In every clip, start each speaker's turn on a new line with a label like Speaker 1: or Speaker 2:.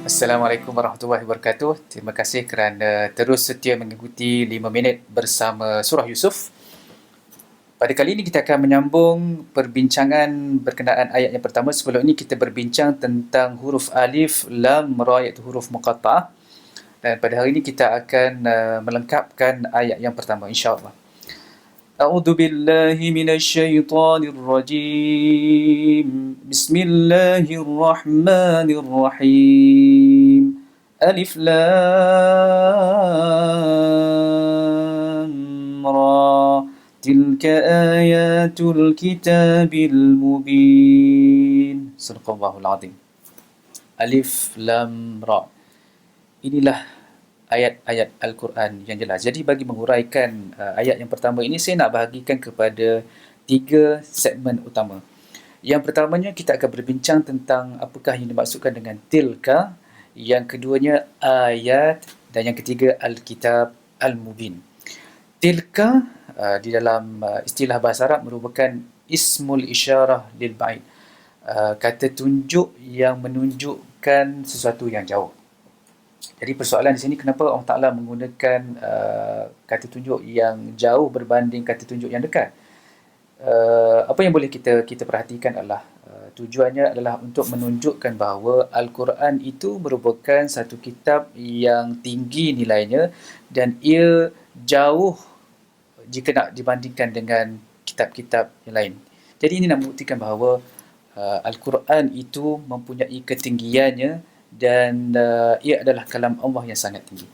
Speaker 1: Assalamualaikum warahmatullahi wabarakatuh. Terima kasih kerana terus setia mengikuti 5 minit bersama Surah Yusuf. Pada kali ini kita akan menyambung perbincangan berkenaan ayat yang pertama. Sebelum ini kita berbincang tentang huruf alif, lam, ra iaitu huruf muqatta'ah. Dan pada hari ini kita akan melengkapkan ayat yang pertama, insya-Allah. أعوذ بالله من الشيطان الرجيم بسم الله الرحمن الرحيم ألف لام را تلك آيات الكتاب المبين صدق الله العظيم. ألف لام را. Inilah ayat-ayat Al-Quran yang jelas. Jadi bagi menguraikan ayat yang pertama ini, saya nak bahagikan kepada 3 segmen utama. Yang pertamanya kita akan berbincang tentang apakah yang dimaksudkan dengan tilka, yang keduanya ayat, dan yang ketiga Al-Kitab Al-Mubin. Tilka di dalam istilah bahasa Arab merupakan ismul isyarah lil ba'id. Kata tunjuk yang menunjukkan sesuatu yang jauh. Jadi persoalan di sini, kenapa Allah Ta'ala menggunakan kata tunjuk yang jauh berbanding kata tunjuk yang dekat? Apa yang boleh kita perhatikan adalah tujuannya adalah untuk menunjukkan bahawa Al-Quran itu merupakan satu kitab yang tinggi nilainya dan ia jauh jika nak dibandingkan dengan kitab-kitab yang lain. Jadi ini nak membuktikan bahawa Al-Quran itu mempunyai ketinggiannya dan ia adalah kalam Allah yang sangat tinggi.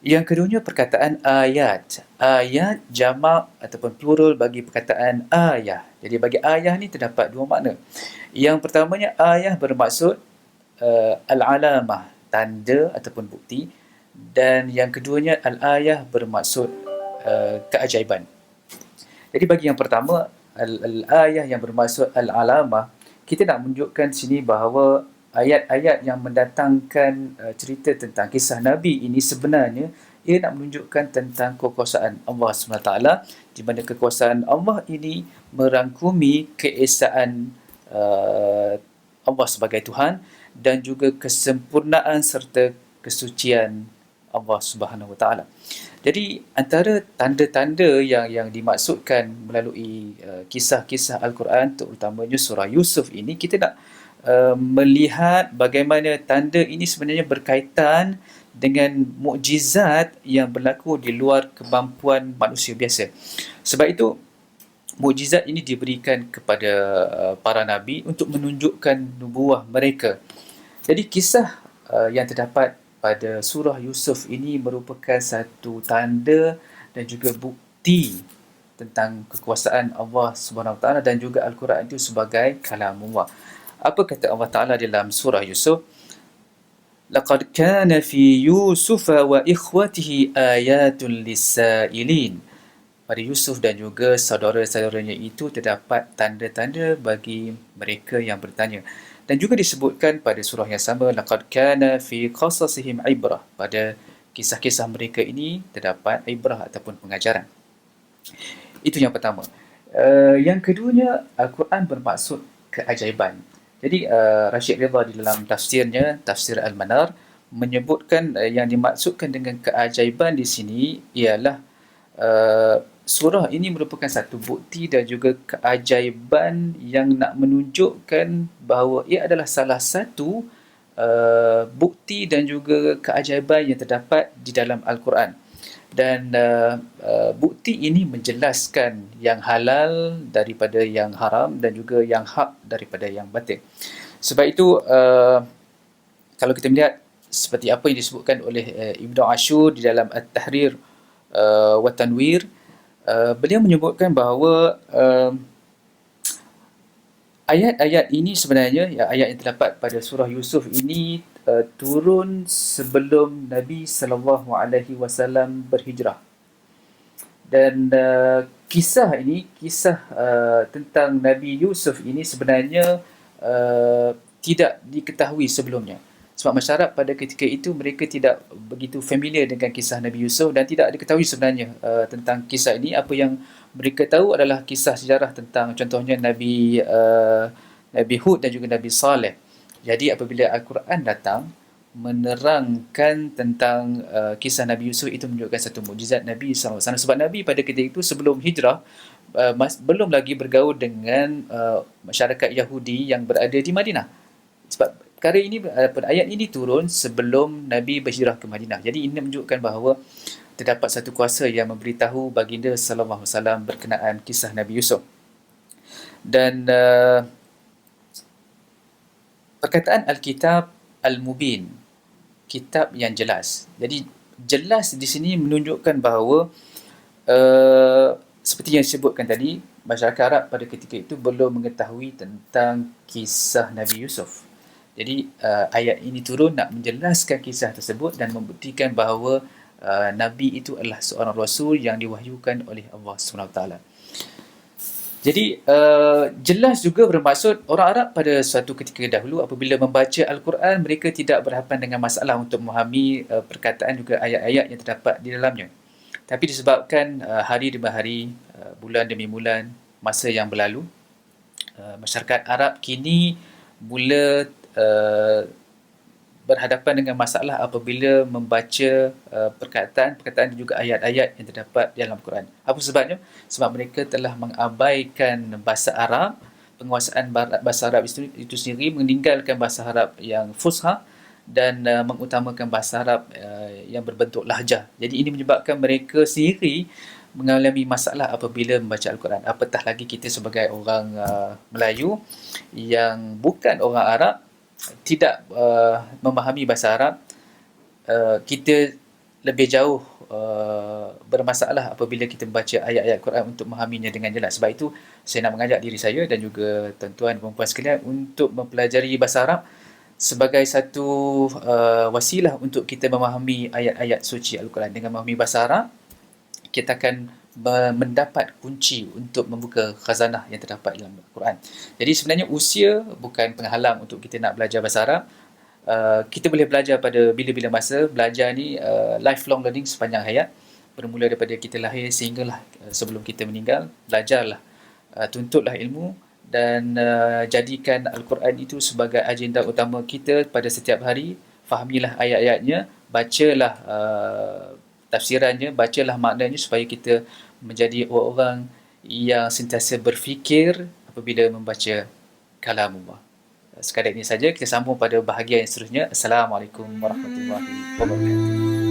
Speaker 1: Yang keduanya perkataan ayat. Ayat jamak ataupun plural bagi perkataan ayah. Jadi bagi ayah ni terdapat 2 makna. Yang pertamanya, ayah bermaksud al-alamah, tanda ataupun bukti. Dan yang keduanya, al-ayah bermaksud keajaiban. Jadi bagi yang pertama, al-ayah yang bermaksud al-alamah, kita nak menunjukkan sini bahawa ayat-ayat yang mendatangkan cerita tentang kisah Nabi ini sebenarnya ia nak menunjukkan tentang kekuasaan Allah SWT, di mana kekuasaan Allah ini merangkumi keesaan Allah sebagai Tuhan dan juga kesempurnaan serta kesucian Allah Subhanahu Wa Taala. Jadi antara tanda-tanda yang dimaksudkan melalui kisah-kisah Al-Quran, terutamanya surah Yusuf ini, kita nak melihat bagaimana tanda ini sebenarnya berkaitan dengan mukjizat yang berlaku di luar kemampuan manusia biasa. Sebab itu, mukjizat ini diberikan kepada para nabi untuk menunjukkan nubuah mereka. Jadi kisah yang terdapat pada surah Yusuf ini merupakan satu tanda dan juga bukti tentang kekuasaan Allah Subhanahu Wa Taala dan juga Al-Quran itu sebagai kalamullah. Apa kata Allah Ta'ala dalam surah Yusuf? Laqad kana fi Yusuf wa ikhwatihi ayatun lis-sa'ilin. Pada Yusuf dan juga saudara-saudaranya itu terdapat tanda-tanda bagi mereka yang bertanya. Dan juga disebutkan pada surah yang sama, laqad kana fi qasasihim ibrah. Pada kisah-kisah mereka ini terdapat ibrah ataupun pengajaran. Itu yang pertama. Yang keduanya, Al-Quran bermaksud keajaiban. Jadi Rashid Ridha di dalam tafsirnya, Tafsir Al-Manar, menyebutkan yang dimaksudkan dengan keajaiban di sini ialah surah ini merupakan satu bukti dan juga keajaiban yang nak menunjukkan bahawa ia adalah salah satu bukti dan juga keajaiban yang terdapat di dalam Al-Quran. Dan bukti ini menjelaskan yang halal daripada yang haram dan juga yang hak daripada yang batil. Sebab itu, kalau kita melihat seperti apa yang disebutkan oleh Ibn Ashur di dalam At-Tahrir wa Tanwir, beliau menyebutkan bahawa ayat-ayat ini sebenarnya, ayat yang terdapat pada surah Yusuf ini turun sebelum Nabi SAW berhijrah. Dan kisah tentang Nabi Yusuf ini sebenarnya tidak diketahui sebelumnya. Sebab masyarakat pada ketika itu mereka tidak begitu familiar dengan kisah Nabi Yusuf dan tidak diketahui sebenarnya tentang kisah ini. Apa yang mereka tahu adalah kisah sejarah tentang contohnya Nabi Hud dan juga Nabi Saleh. Jadi apabila Al-Quran datang, menerangkan tentang kisah Nabi Yusuf itu menunjukkan satu mukjizat Nabi SAW. Sebab Nabi pada ketika itu sebelum hijrah belum lagi bergaul dengan masyarakat Yahudi yang berada di Madinah. Sebab perkara ini, ayat ini turun sebelum Nabi berhijrah ke Madinah. Jadi ini menunjukkan bahawa terdapat satu kuasa yang memberitahu baginda sallallahu alaihi wasallam berkenaan kisah Nabi Yusuf. Dan perkataan Alkitab Al-Mubin, kitab yang jelas. Jadi jelas di sini menunjukkan bahawa seperti yang disebutkan tadi, masyarakat Arab pada ketika itu belum mengetahui tentang kisah Nabi Yusuf. Jadi ayat ini turun nak menjelaskan kisah tersebut dan membuktikan bahawa Nabi itu adalah seorang Rasul yang diwahyukan oleh Allah SWT. Jadi jelas juga bermaksud orang Arab pada suatu ketika dahulu apabila membaca Al-Quran, mereka tidak berhadapan dengan masalah untuk memahami perkataan juga ayat-ayat yang terdapat di dalamnya. Tapi disebabkan hari demi hari, bulan demi bulan, masa yang berlalu, masyarakat Arab kini mula berhadapan dengan masalah apabila membaca perkataan-perkataan dan juga ayat-ayat yang terdapat dalam Al-Quran. Apa sebabnya? Sebab mereka telah mengabaikan bahasa Arab, penguasaan bahasa Arab itu sendiri, meninggalkan bahasa Arab yang fusha dan mengutamakan bahasa Arab yang berbentuk lahjah. Jadi ini menyebabkan mereka sendiri mengalami masalah apabila membaca Al-Quran. Apatah lagi kita sebagai orang Melayu yang bukan orang Arab, tidak memahami bahasa Arab, kita lebih jauh bermasalah apabila kita membaca ayat-ayat Quran untuk memahaminya dengan jelas. Sebab itu saya nak mengajak diri saya dan juga tuan-tuan dan puan sekalian untuk mempelajari bahasa Arab sebagai satu wasilah untuk kita memahami ayat-ayat suci Al-Quran. Dengan memahami bahasa Arab, kita akan mendapat kunci untuk membuka khazanah yang terdapat dalam Al-Quran. Jadi sebenarnya usia bukan penghalang untuk kita nak belajar bahasa Arab. Kita boleh belajar pada bila-bila masa. Belajar ni lifelong learning sepanjang hayat. Bermula daripada kita lahir sehinggalah sebelum kita meninggal. Belajarlah, tuntutlah ilmu dan jadikan Al-Quran itu sebagai agenda utama kita pada setiap hari. Fahamilah ayat-ayatnya, bacalah tafsirannya, bacalah maknanya supaya kita menjadi orang yang sentiasa berfikir apabila membaca kalamullah. Sekadar ini saja, kita sambung pada bahagian yang seterusnya. Assalamualaikum warahmatullahi wabarakatuh.